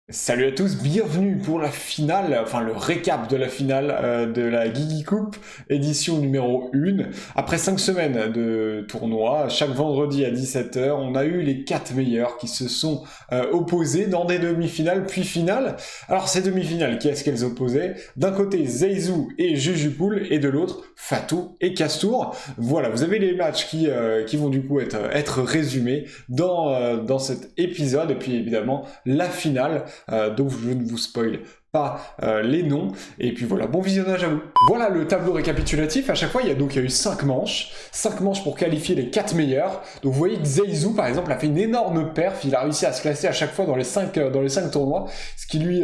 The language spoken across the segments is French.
Salut à tous, bienvenue pour la finale, enfin le récap de la finale de la Guigui Coupe, édition numéro 1. Après 5 semaines de tournoi, chaque vendredi à 17 h, on a eu les 4 meilleurs qui se sont opposés dans des demi-finales puis finales. Alors ces demi-finales, qui est-ce qu'elles opposaient? D'un côté Zeyzou et Jujubul, et de l'autre Fatou et Castour. Voilà, vous avez les matchs qui vont du coup être résumés dans cet épisode, et puis évidemment la finale. Donc je ne vous spoil pas les noms. Et puis voilà, bon visionnage à vous. Voilà le tableau récapitulatif. À chaque fois, il y a eu 5 manches. 5 manches pour qualifier les 4 meilleurs. Donc vous voyez que Zeyzou, par exemple, a fait une énorme perf. Il a réussi à se classer à chaque fois dans les 5 tournois, ce qui lui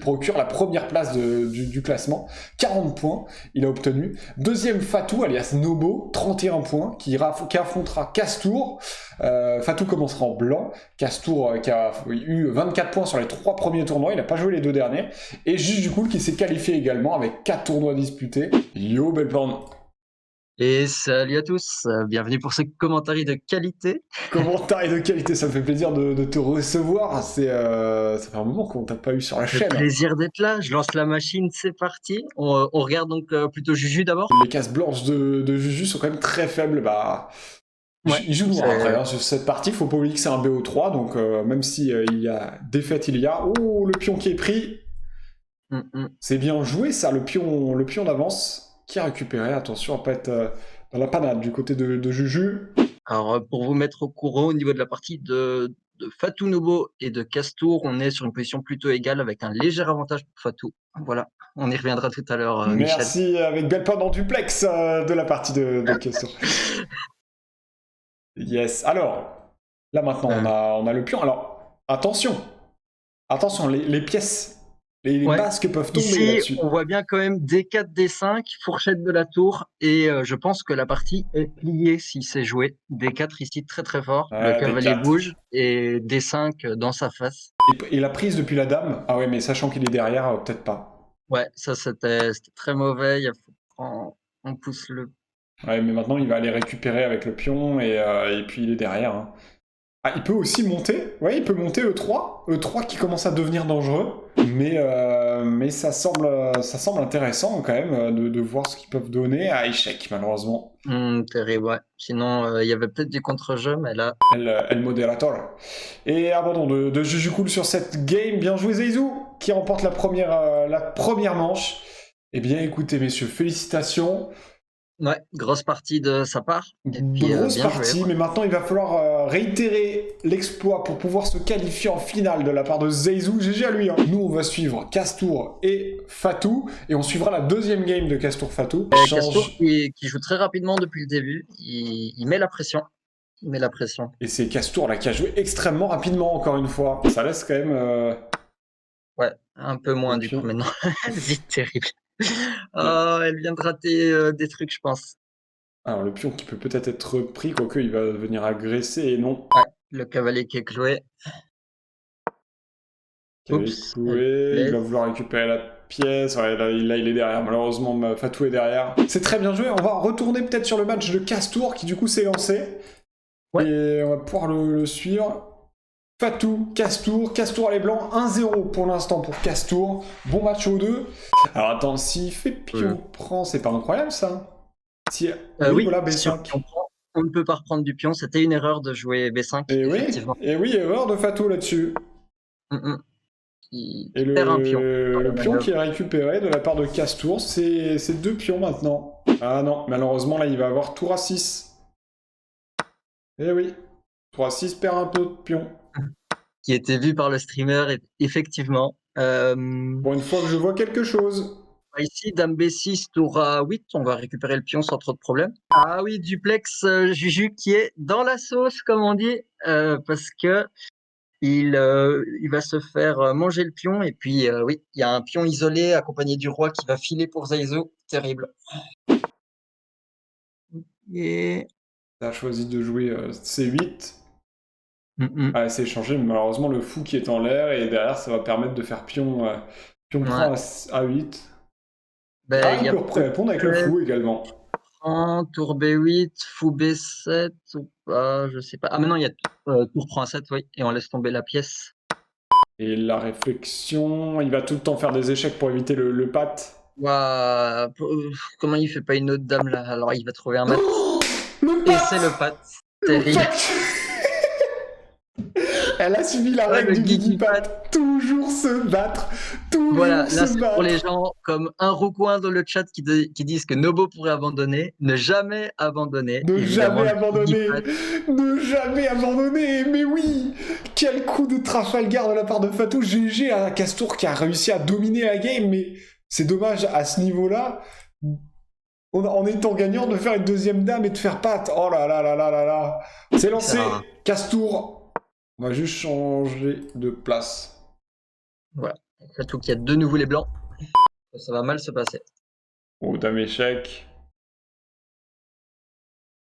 procure la première place du classement. 40 points, il a obtenu. Deuxième, Fatou, alias Nobo, 31 points, qui affrontera Castour. Fatou commencera en blanc. Castour qui a eu 24 points sur les 3 premiers tournois, il n'a pas joué les 2 derniers. Et Juste du coup qui s'est qualifié également avec 4 tournois disputés. Yo Belpan. Et salut à tous, bienvenue pour ce commentaire de qualité. Commentaire et de qualité, ça me fait plaisir de te recevoir. Ça fait un moment qu'on t'a pas eu sur la Le chaîne. plaisir d'être là, je lance la machine, c'est parti. On regarde donc plutôt Juju d'abord. Les cases blanches de Juju sont quand même très faibles. Bah, Ouais, il joue noir après. c'est... Hein. Sur cette partie, faut pas oublier que c'est un BO3, donc même si il y a défaite, il y a. Oh, le pion qui est pris. Mm, mm. C'est bien joué ça, le pion d'avance qui a récupéré. Attention à pas être dans la panade du côté de Juju. Alors pour vous mettre au courant au niveau de la partie de Fatou Nobo et de Castour, on est sur une position plutôt égale avec un léger avantage pour Fatou. Voilà, on y reviendra tout à l'heure, Michel. Merci avec Belpon en duplex de la partie de question. Yes. Alors, là maintenant Euh, on a le pion. Alors, attention, les pièces, les ouais, masques peuvent tomber ici là-dessus. on voit bien quand même D4, D5, fourchette de la tour, et je pense que la partie est pliée si c'est joué. D4 ici très très fort, le Des cavalier 4. bouge, et D5 dans sa face. Et la prise depuis la dame. Ah ouais, mais sachant qu'il est derrière, peut-être pas. Ouais, ça c'était très mauvais, on pousse le... Ouais, mais maintenant il va aller récupérer avec le pion et puis il est derrière. Hein. Ah, il peut aussi monter. Ouais, il peut monter E3. E3 qui commence à devenir dangereux. Mais ça semble intéressant quand même de voir ce qu'ils peuvent donner à échec, malheureusement. Terrible, ouais. Sinon, il y avait peut-être du contre-jeu, mais là... El Moderator. Et abandon de Juju Cool sur cette game. Bien joué Zeyzou, qui remporte la première manche. Eh bien écoutez messieurs, félicitations. Ouais, grosse partie de sa part, et puis Grosse bien joué, partie, ouais. mais maintenant il va falloir réitérer l'exploit pour pouvoir se qualifier en finale de la part de Zeyzou. GG à lui. Hein. Nous, on va suivre Castour et Fatou, et on suivra la deuxième game de Castour-Fatou. Castour Change. qui joue très rapidement depuis le début, il met la pression. Il met la pression. Et c'est Castour là qui a joué extrêmement rapidement, encore une fois. Ça laisse quand même Ouais, un peu le moins du coup pion. maintenant. C'est terrible. Oh, elle vient de rater des trucs, je pense. Alors le pion qui peut peut-être être pris, quoique il va venir agresser, et non. Ouais, le cavalier qui est cloué. Cavalier Oups, elle cloué, il va laisse. vouloir récupérer la pièce. Ouais, là, il est derrière, malheureusement, Fatou est derrière. C'est très bien joué, on va retourner peut-être sur le match de Castour qui du coup s'est lancé. Ouais, Et on va pouvoir le suivre. Fatou, Castour les blancs, 1-0 pour l'instant pour Castour. Bon match aux deux. Alors attends, s'il fait euh, pion prend, c'est pas incroyable ça. Si... Oui, oui, voilà, si B5. on ne peut pas reprendre du pion. C'était une erreur de jouer B5, effectivement. Et oui, erreur de Fatou là-dessus. Mm, mm. Qui, Et qui perd un pion dans le la pion qui est manœuvre. récupéré de la part de Castour, c'est 2 pions maintenant. Ah non, malheureusement là il va avoir tour à 6. Eh oui, tour à 6 perd un peu de pion. Qui était vu par le streamer, effectivement. Pour une fois que je vois quelque chose. Ici, dame B6, tour A8, on va récupérer le pion sans trop de problème. Ah oui, duplex Juju qui est dans la sauce, comme on dit, parce que il va se faire manger le pion. Et puis, oui, il y a un pion isolé accompagné du roi qui va filer pour Zaizo. Terrible. Et... Il a choisi de jouer C8. Mm, Ah, c'est échangé, mais malheureusement le fou qui est en l'air et derrière ça va permettre de faire pion ouais. prend à 8. Ben, Ah, il il y a peut répondre avec le peut-être fou également. tour B8, fou B7 ou pas, je sais pas. Ah, maintenant, il y a tour prend A7, oui, et on laisse tomber la pièce. Et la réflexion, il va tout le temps faire des échecs pour éviter le pat. Ouah, comment il fait pas une autre dame là? Alors il va trouver un mat. Oh, le Et pat. c'est le pat. Le Terrible. pat. Elle a suivi la Ouais, règle le du Guigui Guigui Pat. Pat. Toujours se battre. Voilà, Toujours là se c'est pour les battre. gens comme un roucoin dans le chat qui disent que Nobo pourrait abandonner. Ne jamais abandonner, Ne évidemment, jamais le Guigui abandonner. Pat. Ne jamais abandonner. Mais oui. Quel coup de Trafalgar de la part de Fatou. GG à Castour qui a réussi à dominer la game. Mais c'est dommage à ce niveau-là. En étant gagnant, de faire une deuxième dame et de faire patte. Oh là là là là là là. C'est lancé. Ça, Castour. On va juste changer de place. voilà. Surtout qu'il y a de nouveau les blancs. Ça va mal se passer. Oh, dame échec.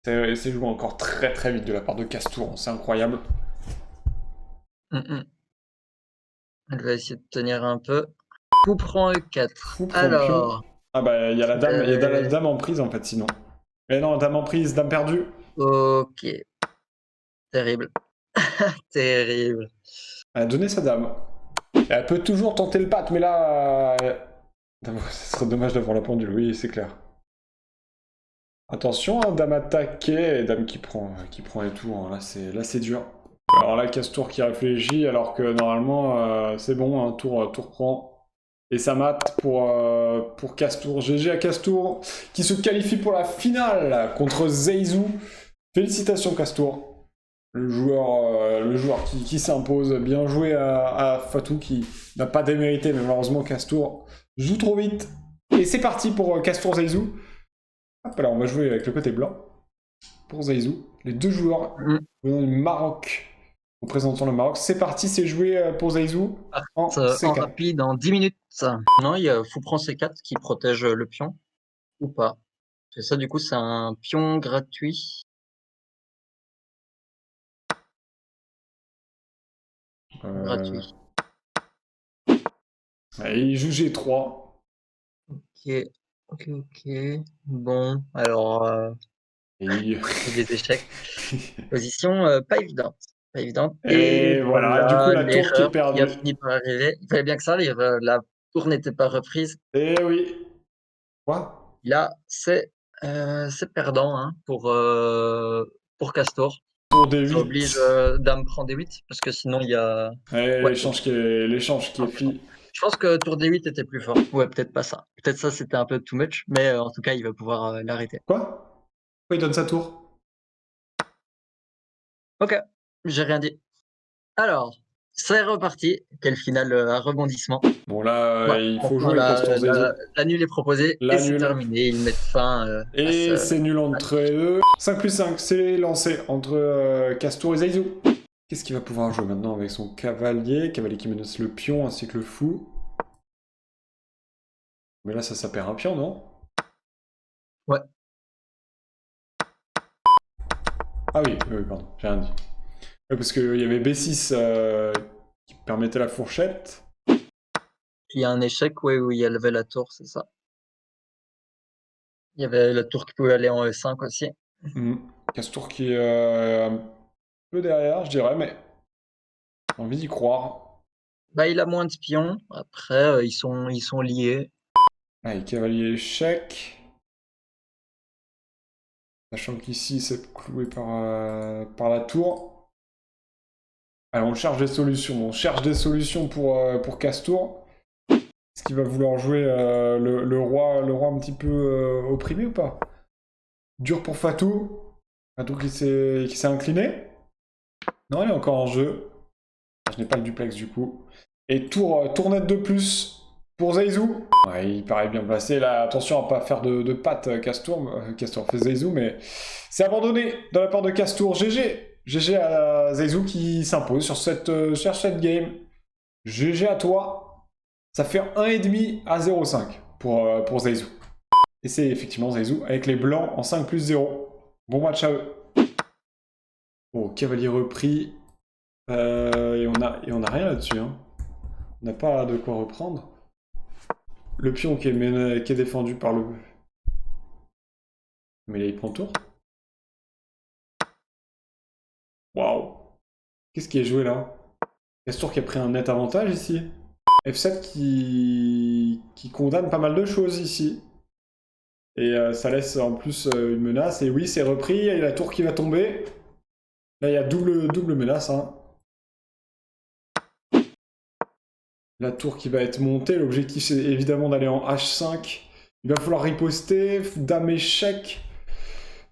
C'est joué encore très très vite de la part de Castour. C'est incroyable. Elle va essayer de tenir un peu. Coup prend E4. Fou prend pion. Alors, Ah bah il y a la dame en prise en fait sinon. Mais non, dame en prise, dame perdue. ok. Terrible. Terrible. Elle a donné sa dame. Elle peut toujours tenter le pat, mais là... Ce serait dommage d'avoir la pendule, oui, c'est clair. Attention, hein, dame attaquée et dame qui prend les tours. Hein. Là, c'est dur. Alors là, Castour qui réfléchit, alors que normalement, c'est bon, un tour prend. Et ça mate pour Castour. GG à Castour, qui se qualifie pour la finale contre Zeyzou. Félicitations, Castour. Le joueur qui s'impose. Bien joué à Fatou, qui n'a pas démérité, mais malheureusement, Castour joue trop vite. Et c'est parti pour Castour Zeyzou. Hop là, on va jouer avec le côté blanc pour Zeyzou. Les deux joueurs venant du Maroc, représentant le Maroc. C'est parti, c'est joué pour Zeyzou en En C4. rapide, en 10 minutes. Non, il y a Fou prend C4 qui protège le pion. Ou pas. Et ça, du coup, c'est un pion gratuit. Gratuit. Il joue G3. Ok. Ok. Bon, alors, Et... des échecs. Position pas évidente. Pas évidente. Et voilà, du coup, voilà la tour qui est l'erreur qui a perdue. fini par arriver. Il fallait bien que ça arrive. La tour n'était pas reprise. Et oui. Quoi? Là, c'est perdant hein, pour Castor. Tour Ça oblige D8. Dame prend D8 parce que sinon il y a. Et Ouais, l'échange qui est fait. je pense que tour D8 était plus fort. Ouais, peut-être pas ça. Peut-être ça c'était un peu too much, mais en tout cas il va pouvoir l'arrêter. Quoi? Pourquoi il donne sa tour? Ok, j'ai rien dit. Alors, c'est reparti. Quel final à rebondissement. Bon là, Ouais, il faut enfin, jouer Castour Zeyzou. la nulle est proposée et La c'est nulle. terminé. Ils mettent fin à Et ce. c'est nul entre eux. 5 plus 5, c'est lancé entre Castour et Zeyzou. Qu'est-ce qu'il va pouvoir jouer maintenant avec son cavalier? Cavalier qui menace le pion ainsi que le fou. Mais là, ça perd un pion, non? Ouais. Ah oui, pardon, j'ai rien dit. Ouais, parce qu'il y avait B6 qui permettait la fourchette. Il y a un échec ouais, où il y avait la tour, c'est ça. Il y avait la tour qui pouvait aller en E5 aussi. Castour qui est un peu derrière, je dirais, mais j'ai envie d'y croire. Bah, il a moins de pions. Après, ils sont liés. Allez, cavalier échec. Sachant qu'ici, c'est cloué par la tour. Alors, on cherche des solutions. On cherche des solutions pour Castour. Est-ce qu'il va vouloir jouer le roi un petit peu opprimé ou pas? Dur pour Fatou. Fatou qui s'est incliné. Non, il est encore en jeu. Je n'ai pas le duplex du coup. Et tournette de plus pour Zeyzou. Ouais, il paraît bien placé. Là, attention à ne pas faire de pattes Castour. Castour fait Zeyzou, mais c'est abandonné de la part de Castour. GG. GG à Zeyzou qui s'impose sur cette game. GG à toi. Ça fait 1,5 à 0,5 pour Zeyzou. Et c'est effectivement Zeyzou avec les blancs en 5 plus 0. Bon match à eux. Oh, cavalier repris. Et on a rien là-dessus. Hein. On n'a pas de quoi reprendre. Le pion qui est défendu par le... Mais là, il prend tour. Waouh. Qu'est-ce qui est joué là? Castour qui a pris un net avantage ici. F7 qui condamne pas mal de choses ici. Et ça laisse en plus une menace. Et oui, c'est repris, il y a la tour qui va tomber. Là, il y a double menace. Hein. La tour qui va être montée. L'objectif, c'est évidemment d'aller en H5. Il va falloir riposter. Dame échec.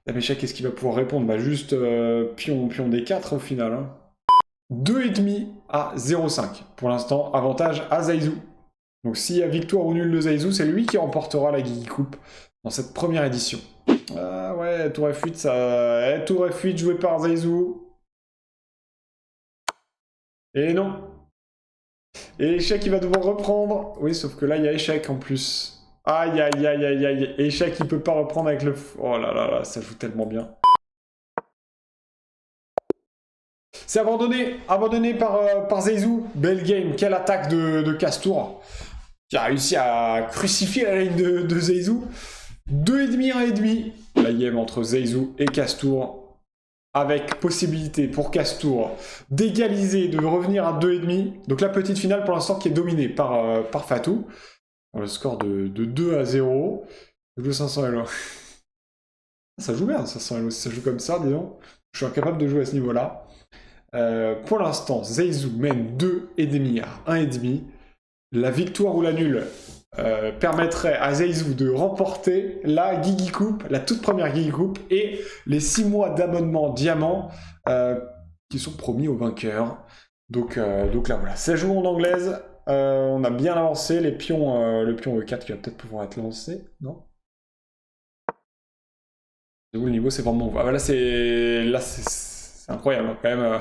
Dame échec, qu'est-ce qu'il va pouvoir répondre? Bah juste pion D4 au final. Hein. 2,5 à 0,5. Pour l'instant, avantage à Zaizu. Donc s'il y a victoire ou nul de Zaizu, c'est lui qui remportera la Guigui Coupe dans cette première édition. Ah ouais, tour F8, ça... tour F8 joué par Zaizu. Et non. Et échec, il va devoir reprendre. Oui, sauf que là, il y a échec en plus. Aïe, aïe, aïe, aïe, aïe. Échec, il peut pas reprendre avec le... Oh là là là, ça joue tellement bien. C'est abandonné par Zaizu. Belle game, quelle attaque de Castour. Qui a réussi à crucifier la ligne de Zaizu. 2,5, 1,5. La game entre Zaizu et Castour. Avec possibilité pour Castour d'égaliser, de revenir à 2,5. Donc la petite finale pour l'instant qui est dominée par Fatou. Le score de 2 à 0. Je joue 500 LO. Ça joue bien 500 LO si ça joue comme ça, disons. Je suis incapable de jouer à ce niveau-là. Pour l'instant, Zaizu mène 2,5 à 1,5. La victoire ou la nulle permettrait à Zaizu de remporter la Guigui Coupe, la toute première Guigui Coupe, et les 6 mois d'abonnement diamant qui sont promis aux vainqueurs. Donc là, voilà. Ça joue en anglaise. On a bien avancé. Le pion E4 qui va peut-être pouvoir être lancé, non? Le niveau, c'est vraiment... Ah, bah là, c'est incroyable, hein, quand même.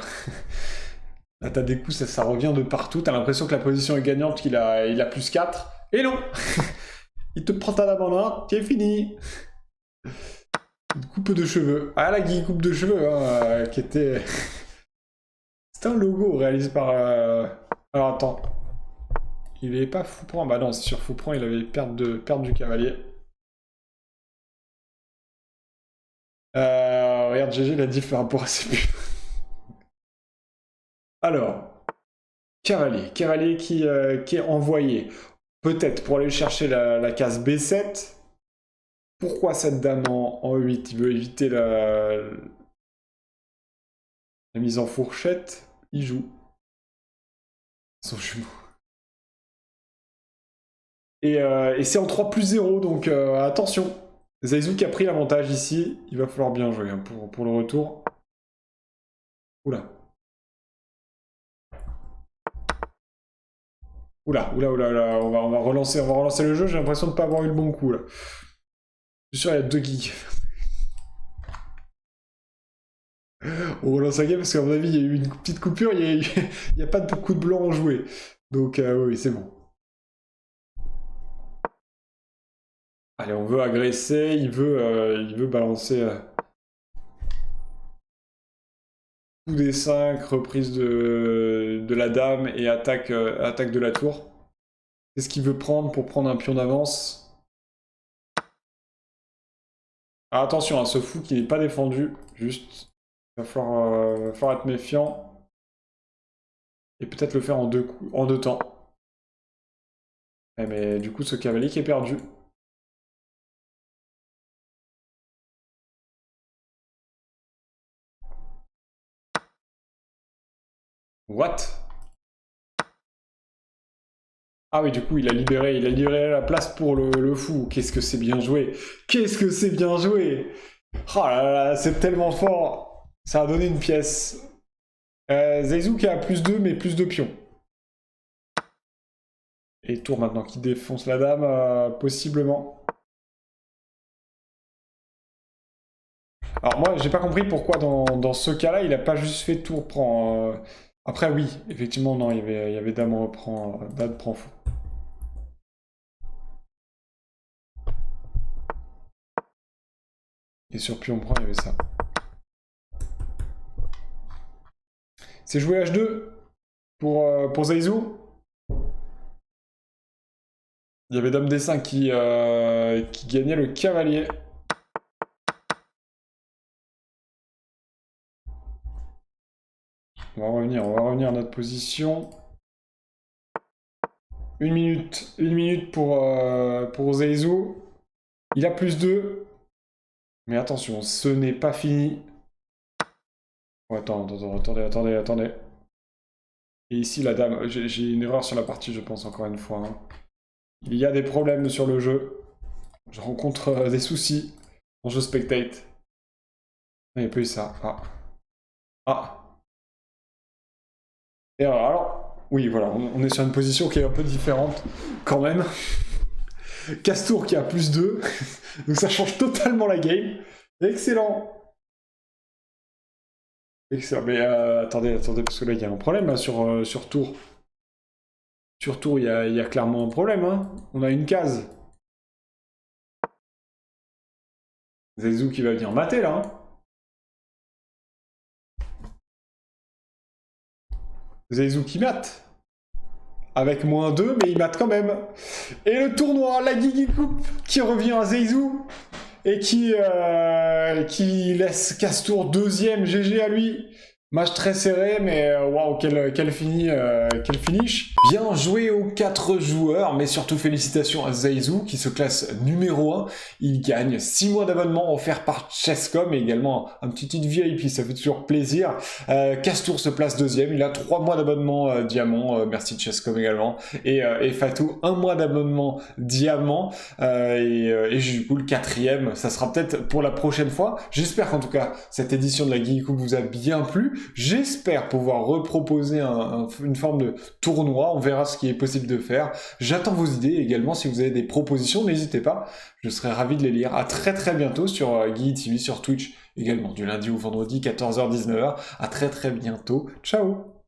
Là, t'as des coups, ça revient de partout. T'as l'impression que la position est gagnante, qu'il a plus 4. Et non. Il te prend ta dame en un, t'es fini. Une coupe de cheveux. Ah, la Guigui coupe de cheveux, hein, qui était... C'était un logo réalisé par... Alors, attends. Il avait pas Foupran. Bah non, c'est sur Foupran, il avait perte du cavalier. Regarde, GG, il a dit par rapport à ses pubs. Alors, cavalier qui est envoyé. Peut-être pour aller chercher la case B7. Pourquoi cette dame en E8? Il veut éviter la mise en fourchette. Il joue. Son jumeau. Et c'est en 3+0, donc attention. Zaizu qui a pris l'avantage ici. Il va falloir bien jouer hein, pour le retour. Oula. Oula, on va relancer le jeu. J'ai l'impression de ne pas avoir eu le bon coup là. Je suis sûr, il y a 2 geeks. On relance la game parce qu'à mon avis, il y a eu une petite coupure, il n'y a pas de coup de blanc en joué. Donc oui, c'est bon. Allez, on veut agresser, il veut balancer coup des 5, reprise de la dame et attaque de la tour. Qu'est-ce qu'il veut prendre pour prendre un pion d'avance? Ah, attention, hein, ce fou qui n'est pas défendu, juste. Il va falloir être méfiant. Et peut-être le faire en deux temps. Mais du coup, ce cavalier qui est perdu. What? Ah oui, du coup, il a libéré la place pour le fou. Qu'est-ce que c'est bien joué! Qu'est-ce que c'est bien joué! Oh là là, c'est tellement fort! Ça a donné une pièce. Zaizu qui a +2, mais plus de pions. Et tour maintenant qui défonce la dame, possiblement. Alors moi, j'ai pas compris pourquoi dans ce cas-là, il a pas juste fait tour prend... Après, oui, effectivement, non, il y avait dame reprend, dame prend fou. Et sur pion prend, il y avait ça. C'est joué H2 pour Zaizu. Il y avait dame D5 qui gagnait le cavalier. On va revenir à notre position. Une minute pour Zaizu. Il a plus 2. Mais attention, ce n'est pas fini. Oh, attendez. Et ici, la dame, j'ai une erreur sur la partie, je pense, encore une fois. Hein. Il y a des problèmes sur le jeu. Je rencontre des soucis quand je spectate. Il n'y a pas eu ça. Ah. Et alors, oui, voilà, on est sur une position qui est un peu différente, quand même. Castour qui a plus 2, donc ça change totalement la game. Excellent. Excellent, mais attendez, parce que là, il y a un problème là, sur tour. Sur tour, il y a clairement un problème. Hein. On a une case. Zaizu qui va venir mater, là. Hein. Zaizu qui mate. Avec moins 2, mais il mate quand même. Et le tournoi, la Guigui Coupe, qui revient à Zaizu. Et qui laisse Castour deuxième, GG à lui. Match très serré, mais waouh, quel finish. Bien joué aux 4 joueurs, mais surtout félicitations à Zaizu qui se classe numéro 1. Il gagne 6 mois d'abonnement offert par Chesscom et également un petit titre VIP, ça fait toujours plaisir. Castour se place deuxième, il a 3 mois d'abonnement diamant, merci Chesscom également. Et Fatou, 1 mois d'abonnement diamant. Et du coup, le 4e, ça sera peut-être pour la prochaine fois. J'espère qu'en tout cas, cette édition de la Guigui Coupe vous a bien plu. J'espère pouvoir reproposer une forme de tournoi. On verra ce qui est possible de faire. J'attends vos idées également. Si vous avez des propositions, n'hésitez pas. Je serai ravi de les lire. À très bientôt sur Guigui TV, sur Twitch également, du lundi au vendredi, 14h-19h. À très bientôt. Ciao!